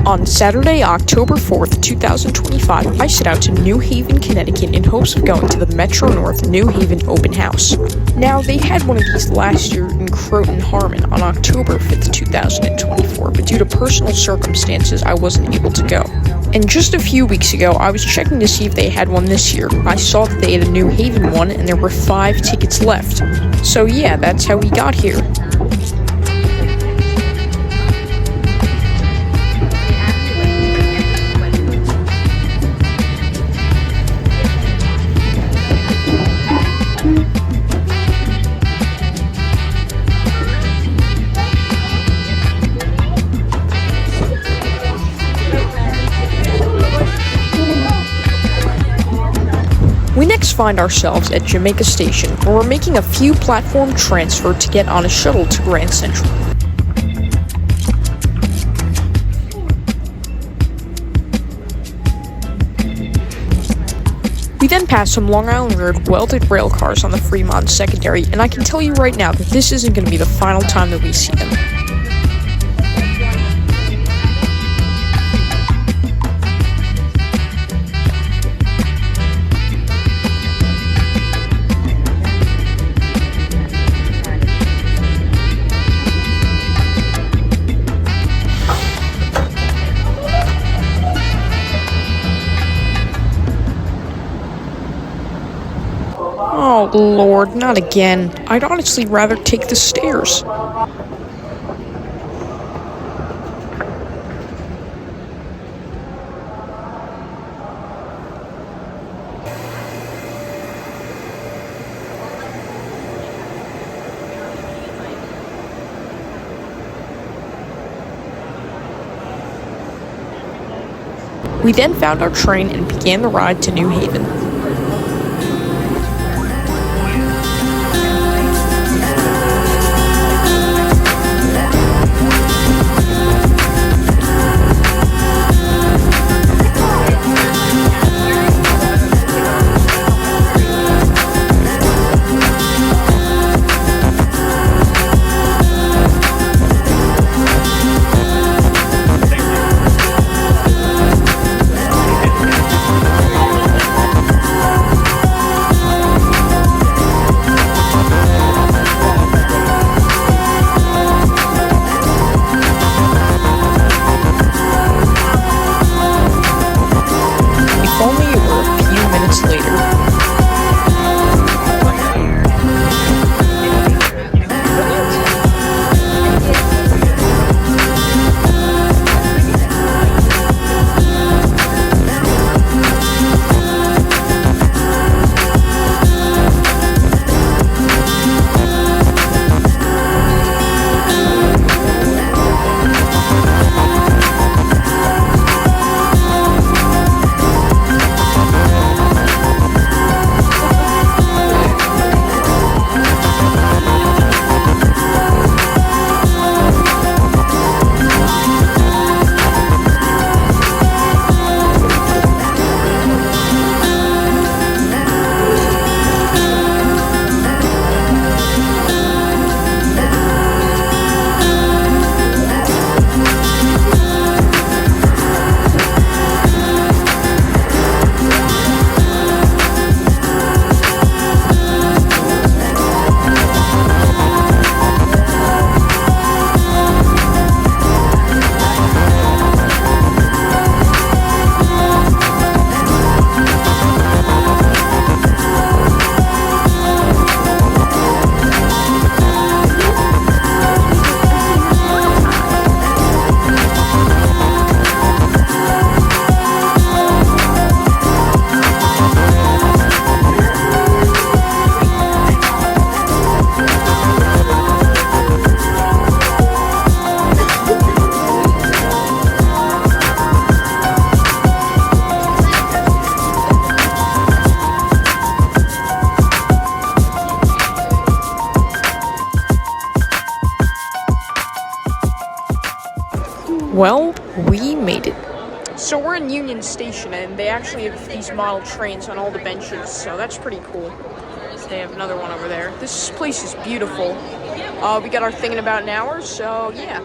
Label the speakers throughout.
Speaker 1: On Saturday, October 4th, 2025, I set out to New Haven, Connecticut in hopes of going to the Metro North New Haven Open House. Now, they had one of these last year in Croton Harmon on October 5th, 2024, but due to personal circumstances, I wasn't able to go. And just a few weeks ago, I was checking to see if they had one this year. I saw that they had a New Haven one, and there were 5 tickets left. So yeah, that's how we got here. We next find ourselves at Jamaica Station, where we're making a few platform transfer to get on a shuttle to Grand Central. We then pass some Long Island Road welded rail cars on the Fremont Secondary, and I can tell you right now that this isn't going to be the final time that we see them. Oh Lord, not again. I'd honestly rather take the stairs. We then found our train and began the ride to New Haven. Well, we made it. So we're in Union Station, and they actually have these model trains on all the benches, so that's pretty cool. They have another one over there. This place is beautiful. We got our thing in about an hour, so yeah.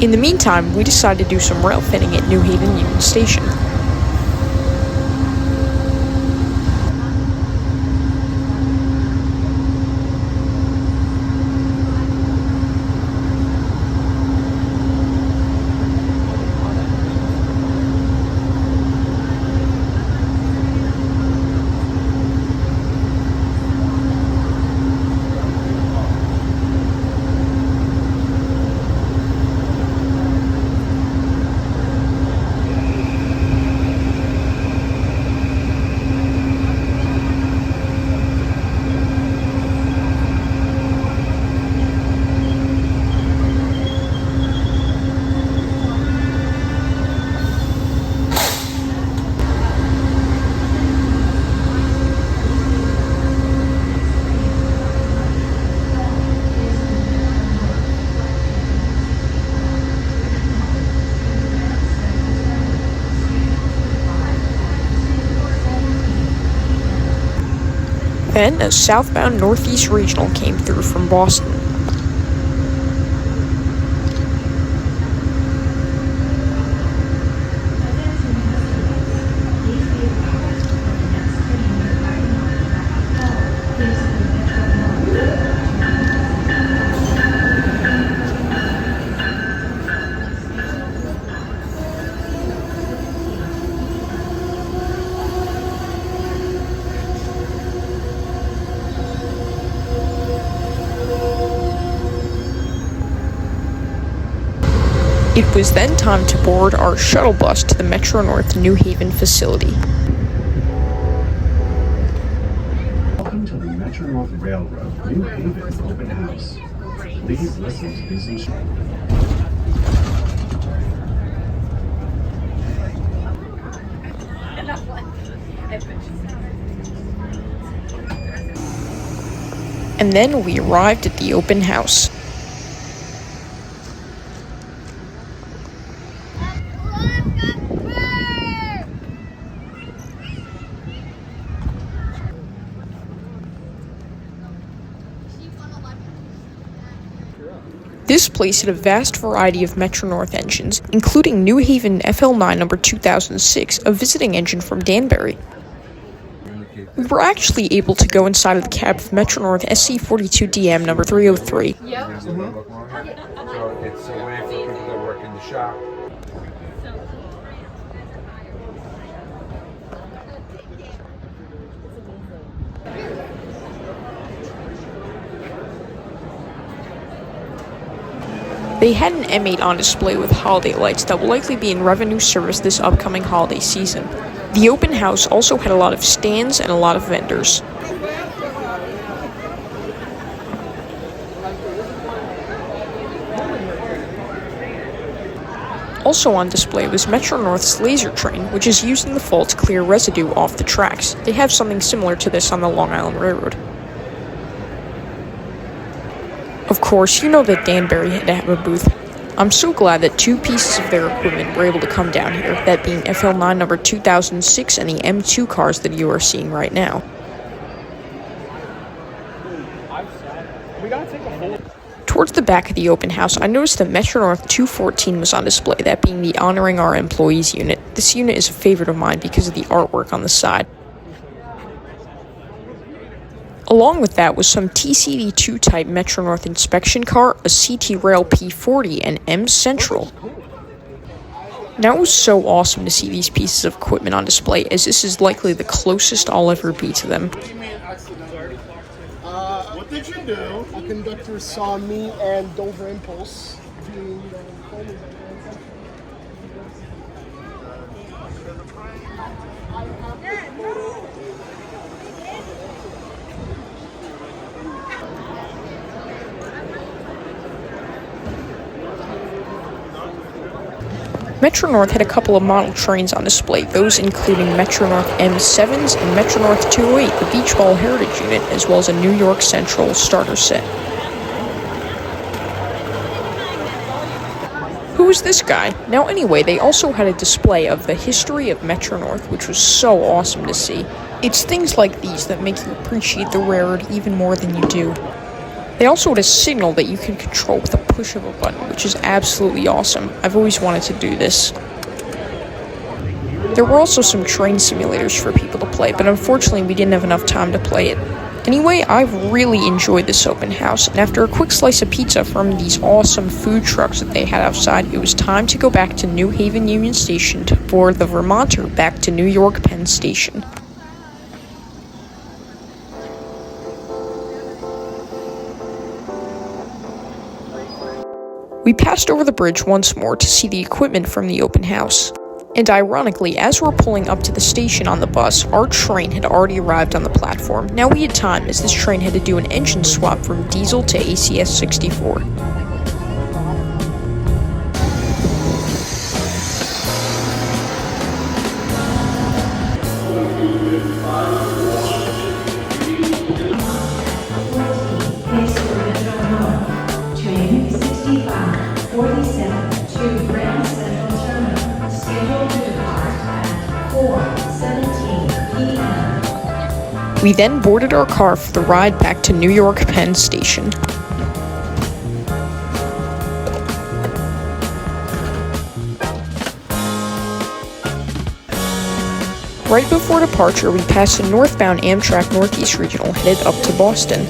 Speaker 1: In the meantime, we decided to do some rail fitting at New Haven Union Station. Then, a southbound Northeast Regional came through from Boston. It was then time to board our shuttle bus to the Metro-North New Haven facility.
Speaker 2: Welcome to the Metro-North Railroad New Haven Open House. Please listen to these instructions.
Speaker 1: And then we arrived at the open house. This place had a vast variety of Metro-North engines, including New Haven FL9 number 2006, a visiting engine from Danbury. We were actually able to go inside of the cab of Metro-North SC42DM number 303.
Speaker 3: So it's a way for people that work in the shop.
Speaker 1: They had an M8 on display with holiday lights that will likely be in revenue service this upcoming holiday season. The open house also had a lot of stands and a lot of vendors. Also on display was Metro-North's laser train, which is used in the fall to clear residue off the tracks. They have something similar to this on the Long Island Railroad. Of course, you know that Danbury had to have a booth. I'm so glad that two pieces of their equipment were able to come down here, that being FL9 number 2006 and the M2 cars that you are seeing right now. Towards the back of the open house, I noticed that Metro-North 214 was on display, that being the Honoring Our Employees unit. This unit is a favorite of mine because of the artwork on the side. Along with that was some TCD2 type Metro-North inspection car, a CT Rail P40, and M Central. Now it was so awesome to see these pieces of equipment on display, as this is likely the closest I'll ever be to them.
Speaker 4: What did you do? A conductor saw me and Dover Impulse doing
Speaker 1: Metro-North had a couple of model trains on display, those including Metro-North M7s and Metro-North 208, the Beach Ball Heritage unit, as well as a New York Central starter set. Who is this guy? Now anyway, they also had a display of the history of Metro-North, which was so awesome to see. It's things like these that make you appreciate the railroad even more than you do. They also had a signal that you can control with a push of a button, which is absolutely awesome. I've always wanted to do this. There were also some train simulators for people to play, but unfortunately we didn't have enough time to play it. Anyway, I've really enjoyed this open house, and after a quick slice of pizza from these awesome food trucks that they had outside, it was time to go back to New Haven Union Station to board the Vermonter back to New York Penn Station. We passed over the bridge once more to see the equipment from the open house. And ironically, as we're pulling up to the station on the bus, our train had already arrived on the platform. Now we had time, as this train had to do an engine swap from diesel to ACS 64.
Speaker 5: Train 65, 47 to Grand Central Terminal, scheduled to depart at 4:17 p.m.
Speaker 1: We then boarded our car for the ride back to New York Penn Station. Right before departure, we passed a northbound Amtrak Northeast Regional headed up to Boston.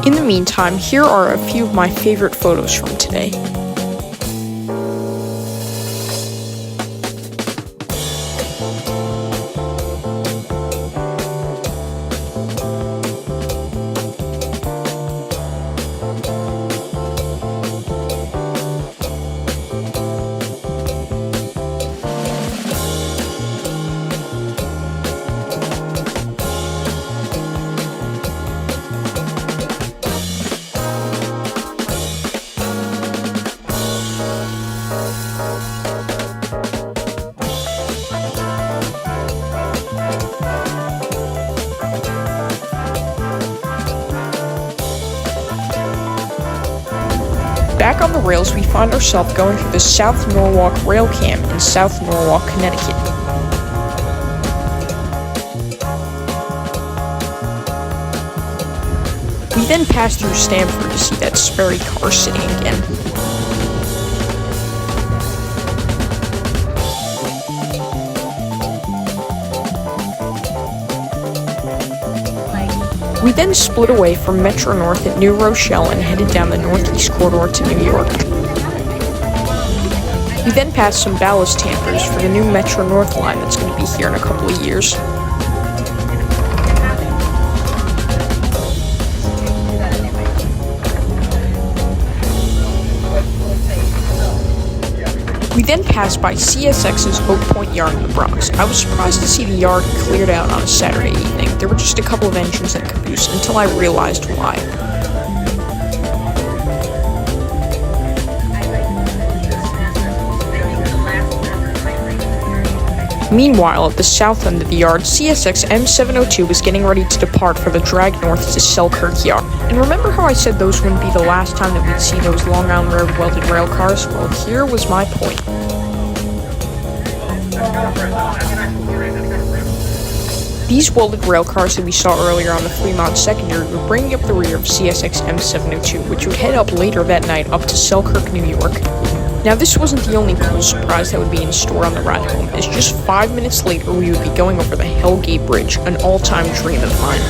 Speaker 1: In the meantime, here are a few of my favorite photos from today. Back on the rails, we find ourselves going through the South Norwalk Rail Cam in South Norwalk, Connecticut. We then pass through Stamford to see that Sperry car sitting again. We then split away from Metro North at New Rochelle and headed down the Northeast Corridor to New York. We then passed some ballast tampers for the new Metro North line that's going to be here in a couple of years. We then passed by CSX's Oak Point Yard in the Bronx. I was surprised to see the yard cleared out on a Saturday evening. There were just a couple of engines and caboose until I realized why. Meanwhile, at the south end of the yard, CSX M702 was getting ready to depart for the drag north to Selkirk Yard. And remember how I said those wouldn't be the last time that we'd see those Long Island Road welded rail cars? Well, here was my point. These welded rail cars that we saw earlier on the Fremont Secondary were bringing up the rear of CSX M702, which would head up later that night up to Selkirk, New York. Now, this wasn't the only cool surprise that would be in store on the ride home, as just 5 minutes later we would be going over the Hellgate Bridge, an all-time dream of mine.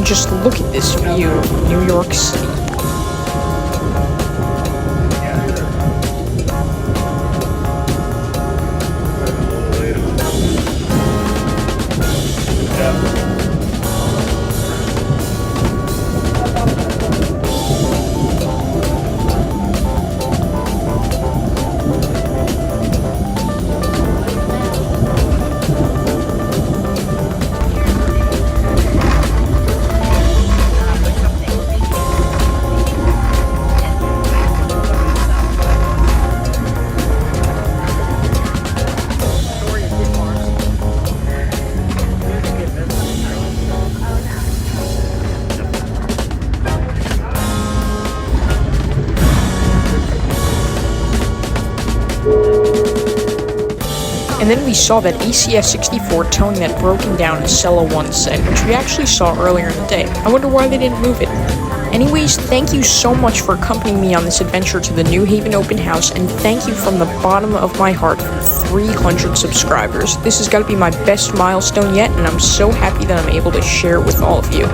Speaker 1: Just look at this view of New York City. And then we saw that ACS64 towing that broken down Acela 1 set, which we actually saw earlier in the day. I wonder why they didn't move it. Anyways, thank you so much for accompanying me on this adventure to the New Haven open house, and thank you from the bottom of my heart for 300 subscribers. This has got to be my best milestone yet, and I'm so happy that I'm able to share it with all of you.